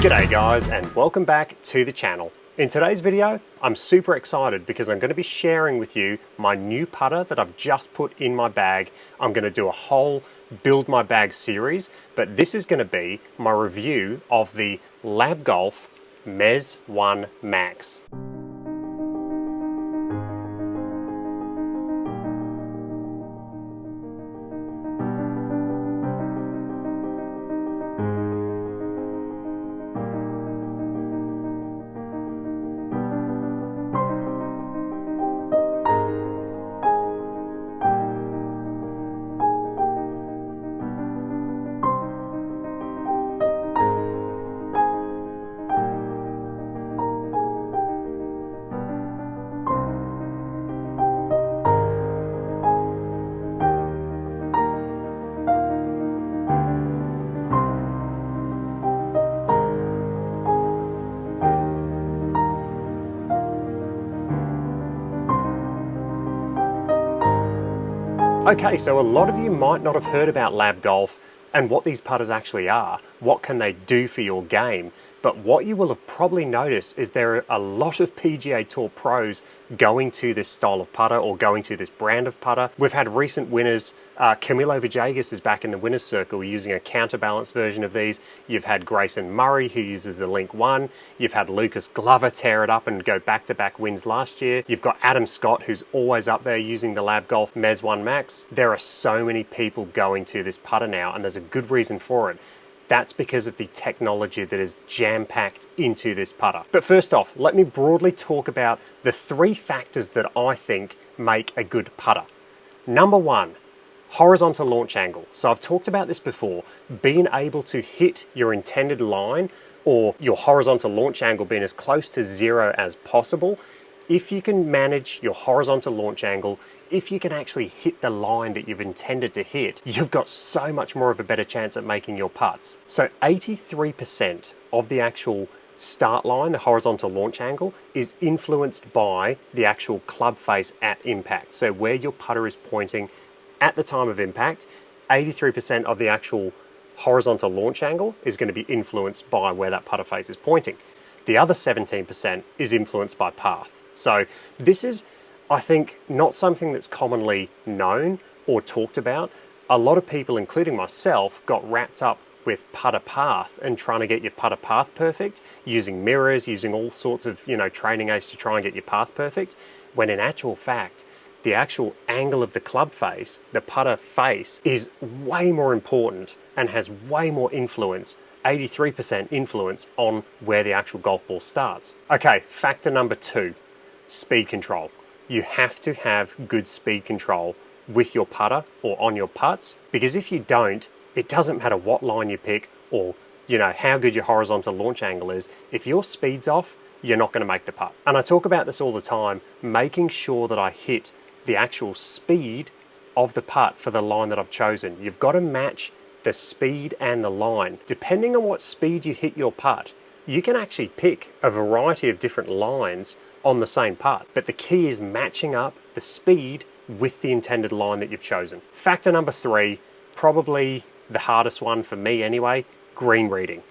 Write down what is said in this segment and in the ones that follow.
G'day guys, and welcome back to the channel. In today's video, I'm super excited because I'm going to be sharing with you my new putter that I've just put in my bag. I'm going to do a whole build my bag series, but this is going to be my review of the L.A.B Golf Mez 1 Max. Okay, so a lot of you might not have heard about L.A.B Golf and what these putters actually are. What can they do for your game? But what you will have probably noticed is there are a lot of PGA Tour pros going to this style of putter or going to this brand of putter. We've had recent winners. Camilo Villegas is back in the winner's circle using a counterbalance version of these. You've had Grayson Murray who uses the Link 1. You've had Lucas Glover tear it up and go back-to-back wins last year. You've got Adam Scott who's always up there using the L.A.B Golf Mez 1 Max. There are so many people going to this putter now, and there's a good reason for it. That's because of the technology that is jam-packed into this putter. But first off, let me broadly talk about the 3 factors that I think make a good putter. Number 1, horizontal launch angle. So I've talked about this before, being able to hit your intended line or your horizontal launch angle being as close to 0 as possible. If you can manage your horizontal launch angle, if you can actually hit the line that you've intended to hit, you've got so much more of a better chance at making your putts. So 83% of the actual start line, the horizontal launch angle, is influenced by the actual club face at impact. So where your putter is pointing at the time of impact, 83% of the actual horizontal launch angle is going to be influenced by where that putter face is pointing. The other 17% is influenced by path. So this is, I think, not something that's commonly known or talked about. A lot of people, including myself, got wrapped up with putter path and trying to get your putter path perfect, using mirrors, using all sorts of, training aids to try and get your path perfect, when in actual fact, the actual angle of the club face, the putter face, is way more important and has way more influence, 83% influence on where the actual golf ball starts. Okay, factor number 2, speed control. You have to have good speed control with your putter or on your putts, because if you don't, it doesn't matter what line you pick or how good your horizontal launch angle is. If your speed's off, you're not going to make the putt. And I talk about this all the time, making sure that I hit the actual speed of the putt for the line that I've chosen. You've got to match the speed and the line. Depending on what speed you hit your putt, you can actually pick a variety of different lines on the same putt, but the key is matching up the speed with the intended line that you've chosen. Factor number 3, probably the hardest one for me anyway, green reading.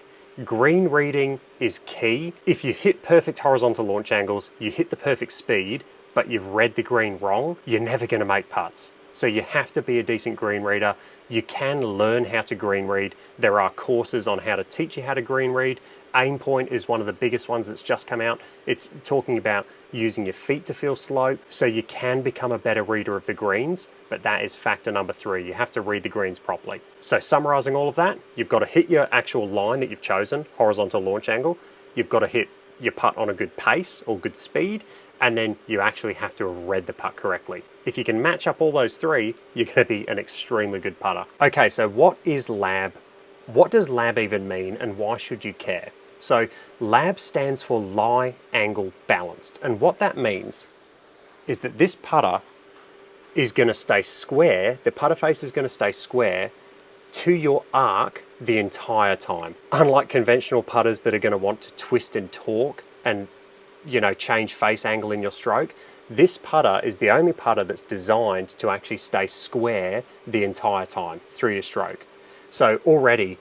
Green reading is key. If you hit perfect horizontal launch angles, you hit the perfect speed, but you've read the green wrong, you're never going to make putts. So you have to be a decent green reader. You can learn how to green read. There are courses on how to teach you how to green read. Aim Point is one of the biggest ones that's just come out. It's talking about using your feet to feel slope, so you can become a better reader of the greens, but that is factor number 3. You have to read the greens properly. So summarizing all of that, you've got to hit your actual line that you've chosen, horizontal launch angle. You've got to hit your putt on a good pace or good speed, and then you actually have to have read the putt correctly. If you can match up all those 3, you're going to be an extremely good putter. Okay, so what is L.A.B? What does L.A.B even mean, and why should you care? So L.A.B stands for lie angle balanced, and what that means is that this putter is going to stay square, the putter face is going to stay square to your arc the entire time. Unlike conventional putters that are going to want to twist and torque and change face angle in your stroke, this putter is the only putter that's designed to actually stay square the entire time through your stroke. So already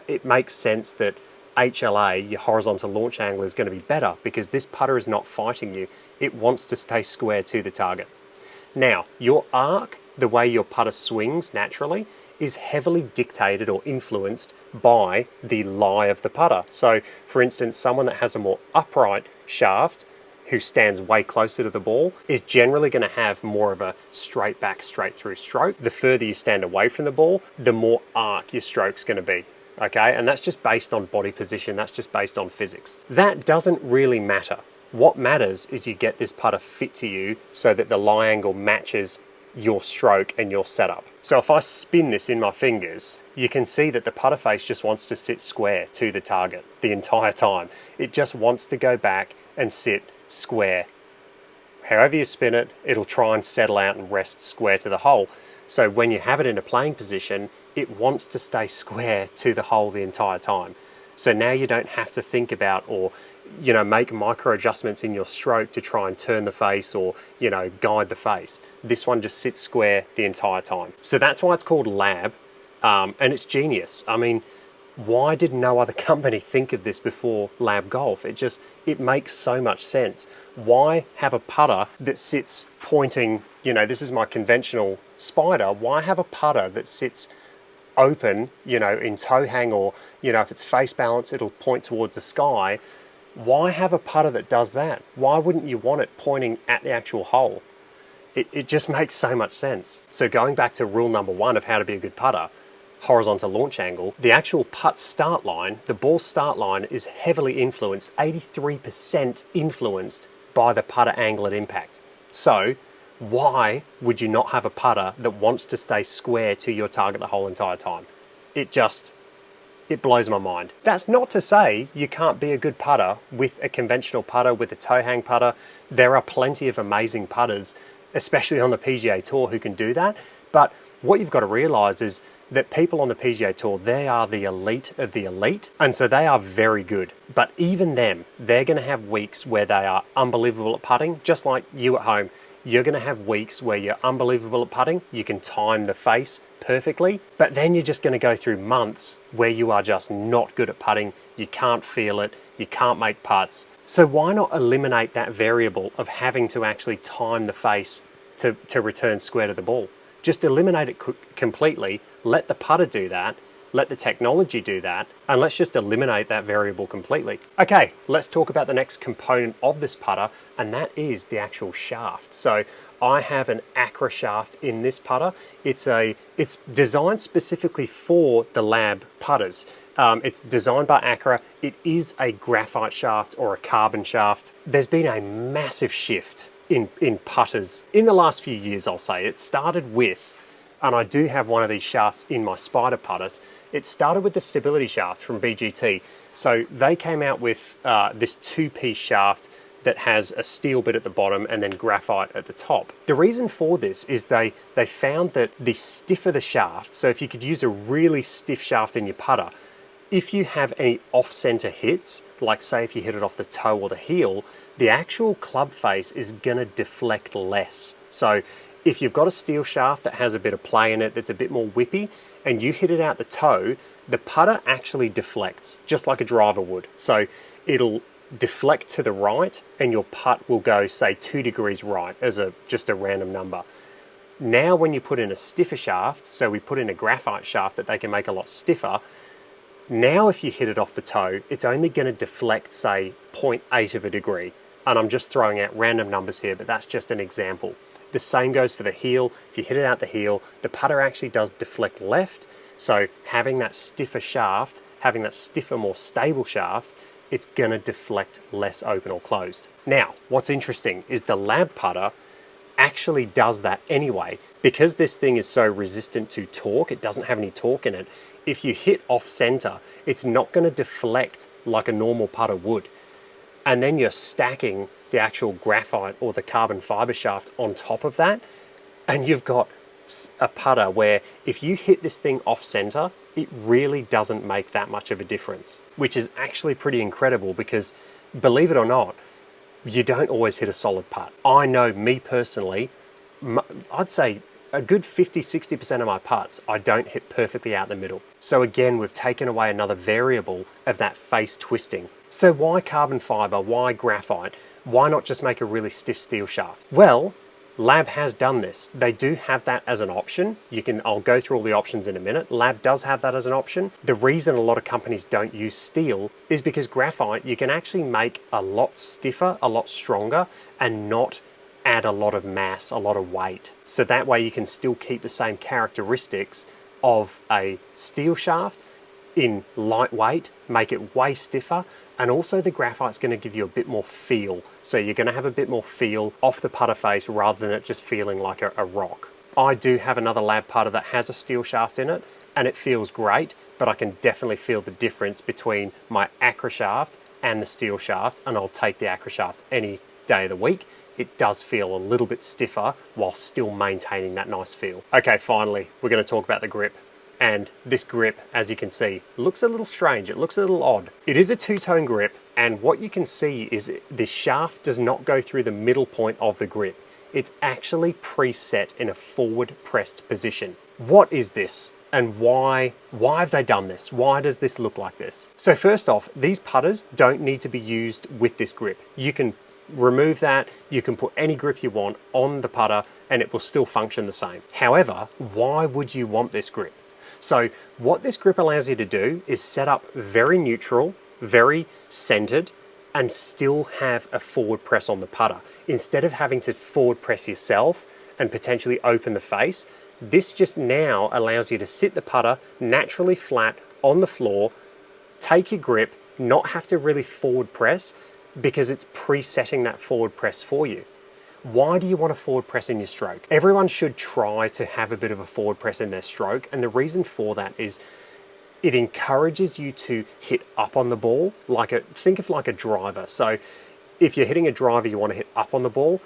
it makes sense that HLA, your horizontal launch angle, is going to be better because this putter is not fighting you. It wants to stay square to the target. Now, your arc, the way your putter swings naturally, is heavily dictated or influenced by the lie of the putter. So, for instance, someone that has a more upright shaft, who stands way closer to the ball, is generally going to have more of a straight back, straight through stroke. The further you stand away from the ball, the more arc your stroke's going to be. Okay, and that's just based on body position, that's just based on physics. That doesn't really matter. What matters is you get this putter fit to you so that the lie angle matches your stroke and your setup. So if I spin this in my fingers, you can see that the putter face just wants to sit square to the target the entire time. It just wants to go back and sit square. However you spin it, it'll try and settle out and rest square to the hole. So when you have it in a playing position, it wants to stay square to the hole the entire time. So now you don't have to think about or make micro adjustments in your stroke to try and turn the face or guide the face. This one just sits square the entire time. So that's why it's called L.A.B, and it's genius. I mean, why did no other company think of this before L.A.B Golf? It makes so much sense. Why have a putter that sits pointing, this is my conventional spider, why have a putter that sits open, in toe hang, or, if it's face balance, it'll point towards the sky. Why have a putter that does that? Why wouldn't you want it pointing at the actual hole? It just makes so much sense. So going back to rule number one of how to be a good putter, horizontal launch angle, the actual putt start line, the ball start line, is heavily influenced, 83% influenced by the putter angle at impact. So why would you not have a putter that wants to stay square to your target the whole entire time? It blows my mind. That's not to say you can't be a good putter with a conventional putter, with a toe hang putter. There are plenty of amazing putters, especially on the PGA Tour, who can do that. But what you've got to realize is that people on the PGA Tour, they are the elite of the elite, and so they are very good. But even them, they're going to have weeks where they are unbelievable at putting, just like you at home. You're going to have weeks where you're unbelievable at putting, you can time the face perfectly, but then you're just going to go through months where you are just not good at putting, you can't feel it, you can't make putts. So why not eliminate that variable of having to actually time the face to return square to the ball? Just eliminate it completely, let the putter do that, let the technology do that, and let's just eliminate that variable completely. Okay, let's talk about the next component of this putter, and that is the actual shaft. So I have an Acra shaft in this putter. It's designed specifically for the L.A.B putters. It's designed by Acra. It is a graphite shaft or a carbon shaft. There's been a massive shift in putters in the last few years, I'll say. It started with, and I do have one of these shafts in my Spider putters, it started with the stability shaft from BGT. So they came out with this two-piece shaft that has a steel bit at the bottom and then graphite at the top. The reason for this is they found that the stiffer the shaft, so if you could use a really stiff shaft in your putter, if you have any off-center hits, like say if you hit it off the toe or the heel, the actual club face is gonna deflect less. So if you've got a steel shaft that has a bit of play in it, that's a bit more whippy, and you hit it out the toe, the putter actually deflects, just like a driver would. So it'll deflect to the right, and your putt will go, say, 2 degrees right, as just a random number. Now when you put in a stiffer shaft, so we put in a graphite shaft that they can make a lot stiffer, now if you hit it off the toe, it's only going to deflect, say, 0.8 of a degree. And I'm just throwing out random numbers here, but that's just an example. The same goes for the heel. If you hit it out the heel, the putter actually does deflect left. So having that stiffer shaft, having that stiffer, more stable shaft, it's going to deflect less open or closed. Now, what's interesting is the L.A.B putter actually does that anyway. Because this thing is so resistant to torque, it doesn't have any torque in it, if you hit off center, it's not going to deflect like a normal putter would. And then you're stacking the actual graphite or the carbon fiber shaft on top of that, and you've got a putter where if you hit this thing off center, it really doesn't make that much of a difference, which is actually pretty incredible because, believe it or not, you don't always hit a solid putt. I know, me personally, I'd say a good 50–60% of my putts, I don't hit perfectly out the middle. So again, we've taken away another variable of that face twisting. So why carbon fiber? Why graphite? Why not just make a really stiff steel shaft? Well, L.A.B has done this. They do have that as an option. I'll go through all the options in a minute. L.A.B does have that as an option. The reason a lot of companies don't use steel is because graphite, you can actually make a lot stiffer, a lot stronger, and not add a lot of mass, a lot of weight. So that way you can still keep the same characteristics of a steel shaft in lightweight, make it way stiffer, and also the graphite's going to give you a bit more feel. So you're going to have a bit more feel off the putter face rather than it just feeling like a rock. I do have another L.A.B putter that has a steel shaft in it, and it feels great, but I can definitely feel the difference between my Acra shaft and the steel shaft, and I'll take the Acra shaft any day of the week. It does feel a little bit stiffer while still maintaining that nice feel. Okay, finally, we're going to talk about the grip. And this grip, as you can see, looks a little strange. It looks a little odd. It is a two-tone grip, and what you can see is this shaft does not go through the middle point of the grip. It's actually preset in a forward pressed position. What is this? And why have they done this? Why does this look like this? So first off, these putters don't need to be used with this grip. You can remove that, you can put any grip you want on the putter and it will still function the same. However, why would you want this grip? So what this grip allows you to do is set up very neutral, very centered, and still have a forward press on the putter. Instead of having to forward press yourself and potentially open the face, this just now allows you to sit the putter naturally flat on the floor, take your grip, not have to really forward press because it's presetting that forward press for you. Why do you want a forward press in your stroke? Everyone should try to have a bit of a forward press in their stroke, and the reason for that is it encourages you to hit up on the ball, think of like a driver. So if you're hitting a driver, you want to hit up on the ball,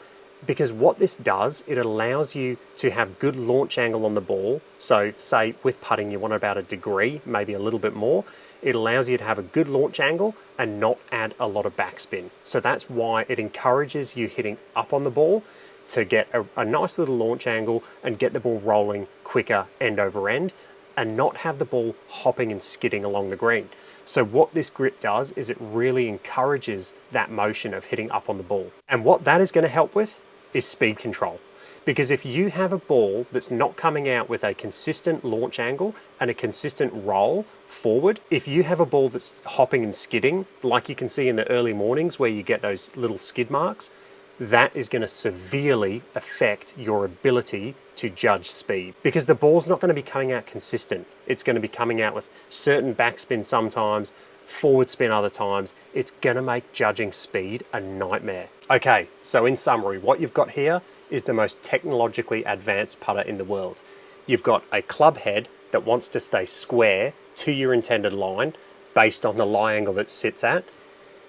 because what this does, it allows you to have good launch angle on the ball. So say with putting, you want about a degree, maybe a little bit more. It allows you to have a good launch angle and not add a lot of backspin. So that's why it encourages you hitting up on the ball to get a nice little launch angle and get the ball rolling quicker end over end and not have the ball hopping and skidding along the green. So what this grip does is it really encourages that motion of hitting up on the ball. And what that is going to help with is speed control. Because if you have a ball that's not coming out with a consistent launch angle and a consistent roll forward, if you have a ball that's hopping and skidding, like you can see in the early mornings where you get those little skid marks, that is going to severely affect your ability to judge speed. Because the ball's not going to be coming out consistent. It's going to be coming out with certain backspin sometimes, forward spin other times. It's going to make judging speed a nightmare. Okay, so in summary, what you've got here is the most technologically advanced putter in the world. You've got a club head that wants to stay square to your intended line based on the lie angle it sits at.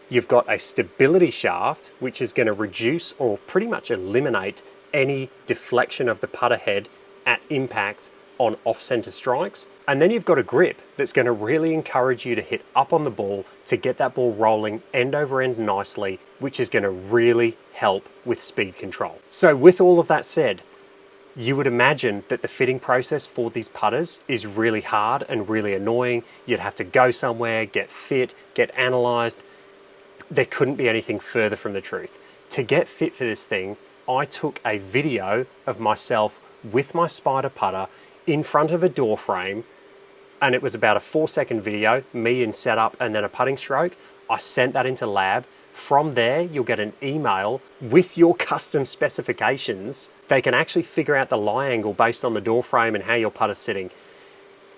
You've got a stability shaft, which is going to reduce or pretty much eliminate any deflection of the putter head at impact on off-center strikes. And then you've got a grip that's going to really encourage you to hit up on the ball to get that ball rolling end over end nicely, which is going to really help with speed control. So with all of that said, you would imagine that the fitting process for these putters is really hard and really annoying. You'd have to go somewhere, get fit, get analyzed. There couldn't be anything further from the truth. To get fit for this thing, I took a video of myself with my Spider putter in front of a door frame, and it was about a 4-second video, me in setup and then a putting stroke. I sent that into L.A.B. From there, you'll get an email with your custom specifications. They can actually figure out the lie angle based on the door frame and how your putter's sitting.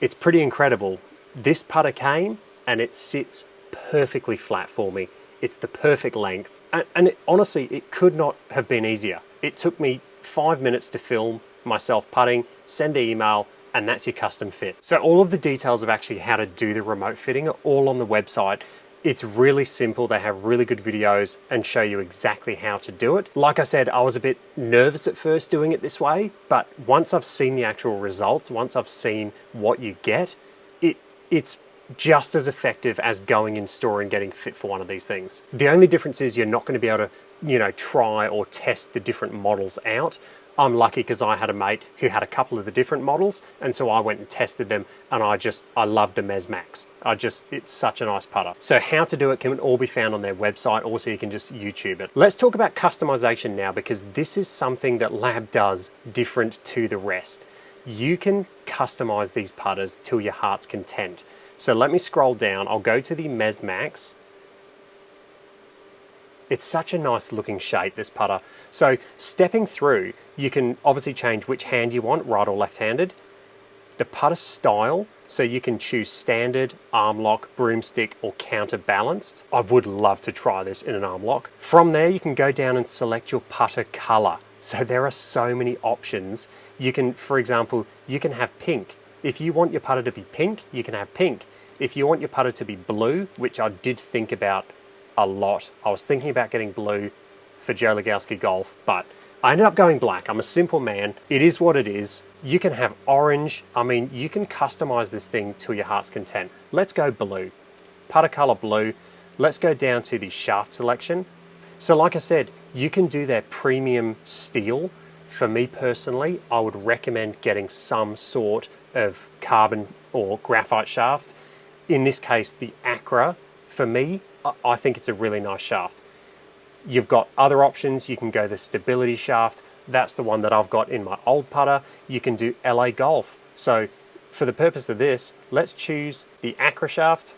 It's pretty incredible. This putter came and it sits perfectly flat for me. It's the perfect length. And honestly, it could not have been easier. It took me 5 minutes to film myself putting, send the email, and that's your custom fit. So all of the details of actually how to do the remote fitting are all on the website. It's really simple. They have really good videos and show you exactly how to do it. Like I said, I was a bit nervous at first doing it this way, but once I've seen the actual results, once I've seen what you get, it's just as effective as going in store and getting fit for one of these things. The only difference is you're not going to be able to, try or test the different models out. I'm lucky because I had a mate who had a couple of the different models, and so I went and tested them, and I love the Mez Max. It's such a nice putter. So how to do it can all be found on their website. Also, you can just YouTube it. Let's talk about customization now, because this is something that Lab does different to the rest. You can customize these putters till your heart's content. So let me scroll down. I'll go to the Mez Max. It's such a nice looking shape, this putter. So stepping through, you can obviously change which hand you want, right or left-handed. The putter style, so you can choose standard, arm lock, broomstick, or counterbalanced. I would love to try this in an arm lock. From there, you can go down and select your putter color. So there are so many options. You can, for example, you can have pink. If you want your putter to be pink, you can have pink. If you want your putter to be blue, which I did think about a lot. I was thinking about getting blue for Joe Legowski Golf, but I ended up going black. I'm a simple man. It is what it is. You can have orange. I mean, you can customize this thing to your heart's content. Let's go blue. Putter color blue. Let's go down to the shaft selection. So like I said, you can do their premium steel. For me personally, I would recommend getting some sort of carbon or graphite shaft. In this case, the Acra, for me, I think it's a really nice shaft. You've got other options. You can go the stability shaft. That's the one that I've got in my old putter. You can do L.A. Golf. So for the purpose of this, let's choose the Acra shaft,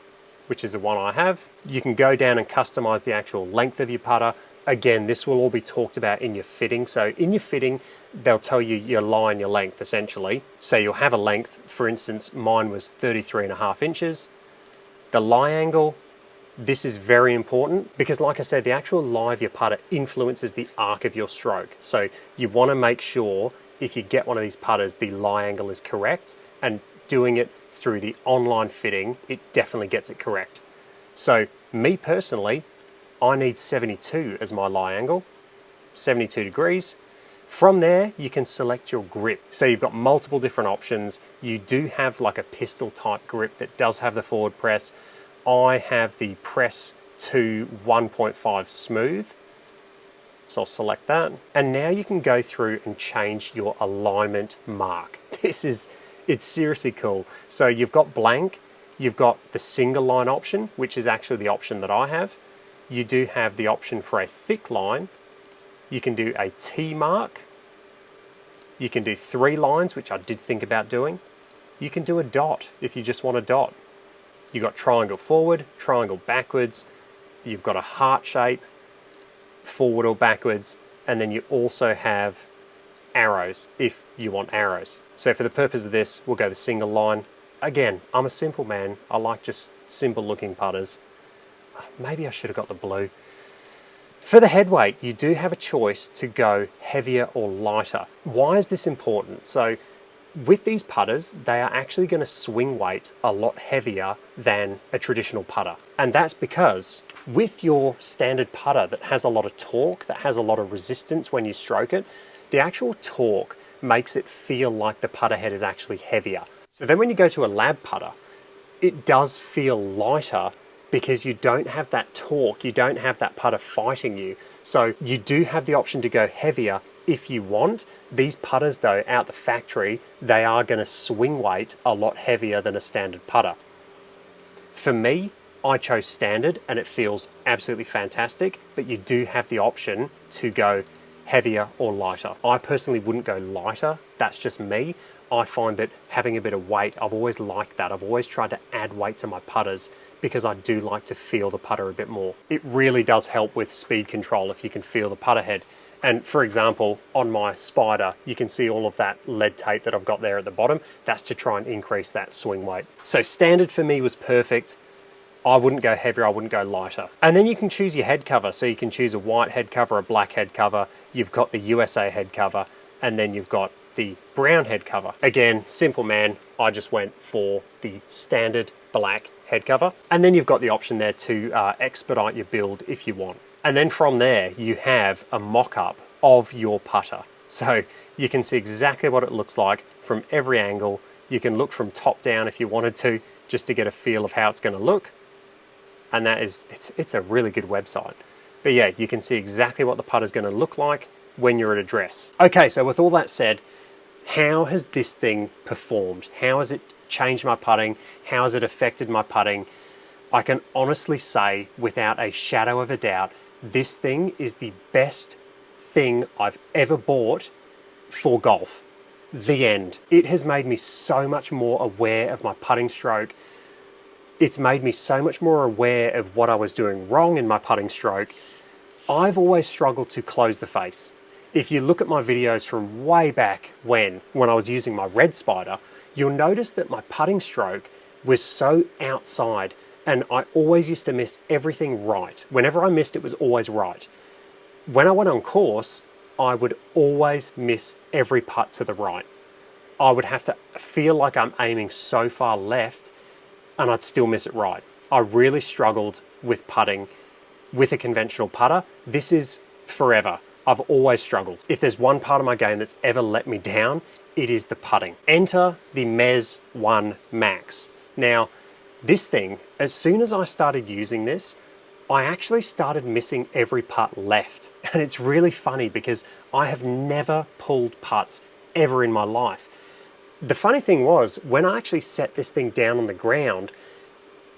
which is the one I have. You can go down and customize the actual length of your putter. Again, this will all be talked about in your fitting. So in your fitting, they'll tell you your lie and your length essentially. So you'll have a length, for instance, mine was 33.5 inches. The lie angle, this is very important because like I said, the actual lie of your putter influences the arc of your stroke. So you want to make sure if you get one of these putters, the lie angle is correct, and doing it through the online fitting, it definitely gets it correct. So me personally, I need 72 as my lie angle, 72 degrees. From there, you can select your grip. So you've got multiple different options. You do have like a pistol type grip that does have the forward press. I have the press to 1.5 smooth. So I'll select that. And now you can go through and change your alignment mark. It's seriously cool. So you've got blank, you've got the single line option, which is actually the option that I have. You do have the option for a thick line. You can do a T mark. You can do 3 lines, which I did think about doing. You can do a dot if you just want a dot. You've got triangle forward, triangle backwards. You've got a heart shape, forward or backwards. And then you also have arrows if you want arrows. So for the purpose of this, we'll go the single line. Again, I'm a simple man. I like just simple looking putters. Maybe I should have got the blue. For the head weight, you do have a choice to go heavier or lighter. Why is this important? So with these putters, they are actually going to swing weight a lot heavier than a traditional putter. And that's because with your standard putter that has a lot of torque, that has a lot of resistance when you stroke it, the actual torque makes it feel like the putter head is actually heavier. So then when you go to a Lab putter, it does feel lighter because you don't have that torque, you don't have that putter fighting you. So you do have the option to go heavier if you want. These putters though, out the factory, they are going to swing weight a lot heavier than a standard putter. For me, I chose standard and it feels absolutely fantastic, but you do have the option to go heavier or lighter. I personally wouldn't go lighter, that's just me. I find that having a bit of weight, I've always liked that. I've always tried to add weight to my putters because I do like to feel the putter a bit more. It really does help with speed control if you can feel the putter head. And for example, on my Spider, you can see all of that lead tape that I've got there at the bottom. That's to try and increase that swing weight. So standard for me was perfect. I wouldn't go heavier, I wouldn't go lighter. And then you can choose your head cover. So you can choose a white head cover, a black head cover. You've got the USA head cover, and then you've got the brown head cover. Again, simple man, I just went for the standard black head cover. And then you've got the option there to expedite your build if you want. And then from there, you have a mock-up of your putter. So you can see exactly what it looks like from every angle. You can look from top down if you wanted to, just to get a feel of how it's going to look. And that is, it's a really good website. But yeah, you can see exactly what the putter's going to look like when you're at address. Okay, so with all that said, how has this thing performed? How has it changed my putting? How has it affected my putting? I can honestly say, without a shadow of a doubt, this thing is the best thing I've ever bought for golf. The end. It has made me so much more aware of my putting stroke. It's made me so much more aware of what I was doing wrong in my putting stroke. I've always struggled to close the face. If you look at my videos from way back when I was using my red Spider, you'll notice that my putting stroke was so outside, and I always used to miss everything right. Whenever I missed, it was always right. When I went on course, I would always miss every putt to the right. I would have to feel like I'm aiming so far left and I'd still miss it right. I really struggled with putting with a conventional putter. This is forever. I've always struggled. If there's one part of my game that's ever let me down, it is the putting. Enter the Mez 1 Max. Now, this thing, as soon as I started using this, I actually started missing every putt left. And it's really funny because I have never pulled putts ever in my life. The funny thing was, when I actually set this thing down on the ground,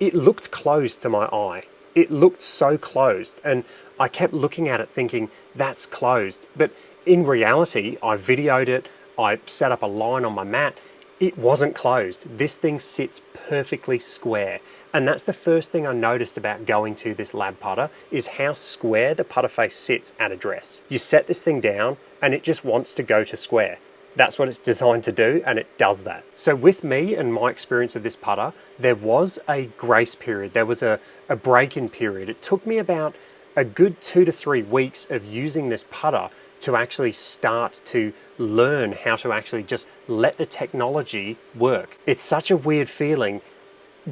it looked closed to my eye. It looked so closed, and I kept looking at it thinking, that's closed. But in reality, I videoed it, I set up a line on my mat, it wasn't closed. This thing sits perfectly square. And that's the first thing I noticed about going to this L.A.B putter, is how square the putter face sits at address. You set this thing down and it just wants to go to square. That's what it's designed to do, and it does that. So with me and my experience of this putter, there was a grace period. There was a break-in period. It took me about a good 2 to 3 weeks of using this putter to actually start to learn how to actually just let the technology work. It's such a weird feeling.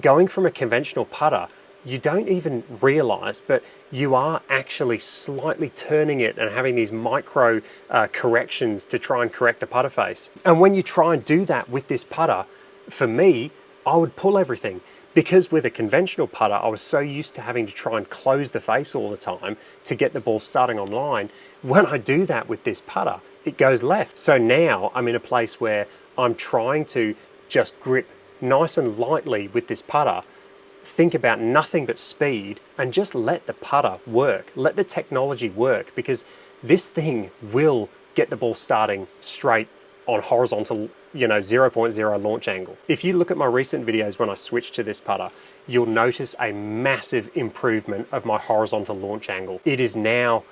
Going from a conventional putter, you don't even realize, but you are actually slightly turning it and having these micro corrections to try and correct the putter face. And when you try and do that with this putter, for me, I would pull everything. Because with a conventional putter, I was so used to having to try and close the face all the time to get the ball starting on line. When I do that with this putter, it goes left. So now I'm in a place where I'm trying to just grip nice and lightly with this putter, think about nothing but speed, and just let the putter work. Let the technology work, because this thing will get the ball starting straight on horizontal, 0.0 launch angle. If you look at my recent videos when I switched to this putter, you'll notice a massive improvement of my horizontal launch angle. It is now,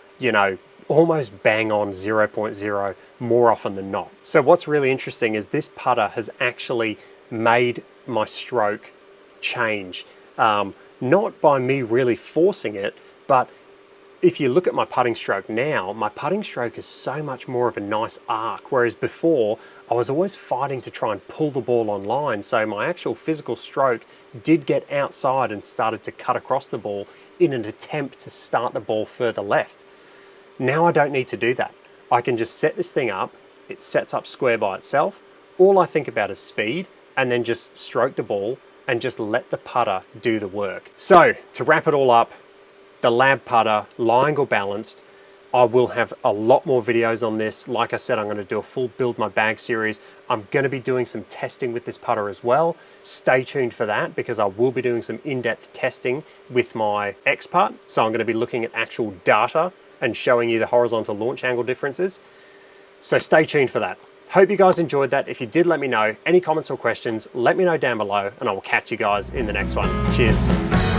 almost bang on 0.0 more often than not. So what's really interesting is this putter has actually made my stroke change. Not by me really forcing it, but if you look at my putting stroke now, my putting stroke is so much more of a nice arc, whereas before I was always fighting to try and pull the ball on line, so my actual physical stroke did get outside and started to cut across the ball in an attempt to start the ball further left. Now I don't need to do that. I can just set this thing up, it sets up square by itself, all I think about is speed, and then just stroke the ball and just let the putter do the work. So to wrap it all up, the L.A.B putter, lying or balanced, I will have a lot more videos on this. Like I said, I'm going to do a full build my bag series. I'm going to be doing some testing with this putter as well. Stay tuned for that, because I will be doing some in-depth testing with my X putt. So I'm going to be looking at actual data and showing you the horizontal launch angle differences. So stay tuned for that. Hope you guys enjoyed that. If you did, let me know. Any comments or questions, let me know down below, and I will catch you guys in the next one. Cheers.